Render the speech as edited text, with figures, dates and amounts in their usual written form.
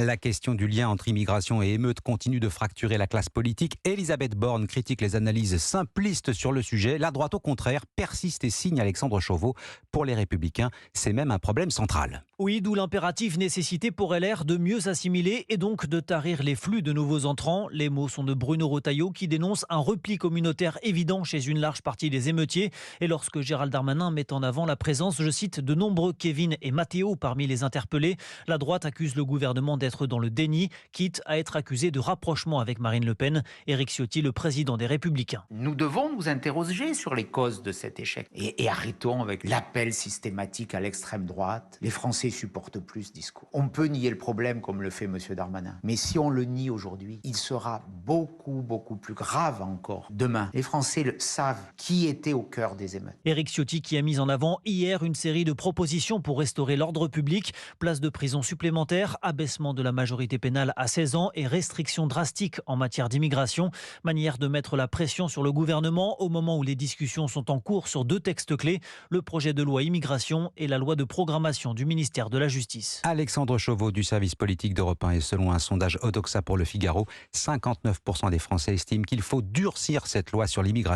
La question du lien entre immigration et émeute continue de fracturer la classe politique. Elisabeth Borne critique les analyses simplistes sur le sujet. La droite, au contraire, persiste et signe Alexandre Chauveau. Pour les Républicains, c'est même un problème central. Oui, d'où l'impérative nécessité pour LR de mieux s'assimiler et donc de tarir les flux de nouveaux entrants. Les mots sont de Bruno Retailleau qui dénonce un repli communautaire évident chez une large partie des émeutiers. Et lorsque Gérald Darmanin met en avant la présence, je cite, de nombreux Kevin et Mathéo parmi les interpellés, la droite accuse le gouvernement d'être dans le déni, quitte à être accusé de rapprochement avec Marine Le Pen. Éric Ciotti, le président des Républicains. Nous devons nous interroger sur les causes de cet échec. Et arrêtons avec l'appel systématique à l'extrême droite. Les Français supportent plus ce discours. On peut nier le problème comme le fait M. Darmanin. Mais si on le nie aujourd'hui, il sera beaucoup plus grave encore demain. Les Français savent qui était au cœur des émeutes. Éric Ciotti qui a mis en avant hier une série de propositions pour restaurer l'ordre public. Place de prison supplémentaire, abaissement de la majorité pénale à 16 ans et restrictions drastiques en matière d'immigration. Manière de mettre la pression sur le gouvernement au moment où les discussions sont en cours sur deux textes clés, le projet de loi immigration et la loi de programmation du ministère de la Justice. Alexandre Chauveau du service politique d'Europe 1 et selon un sondage Odoxa pour Le Figaro, 59% des Français estiment qu'il faut durcir cette loi sur l'immigration.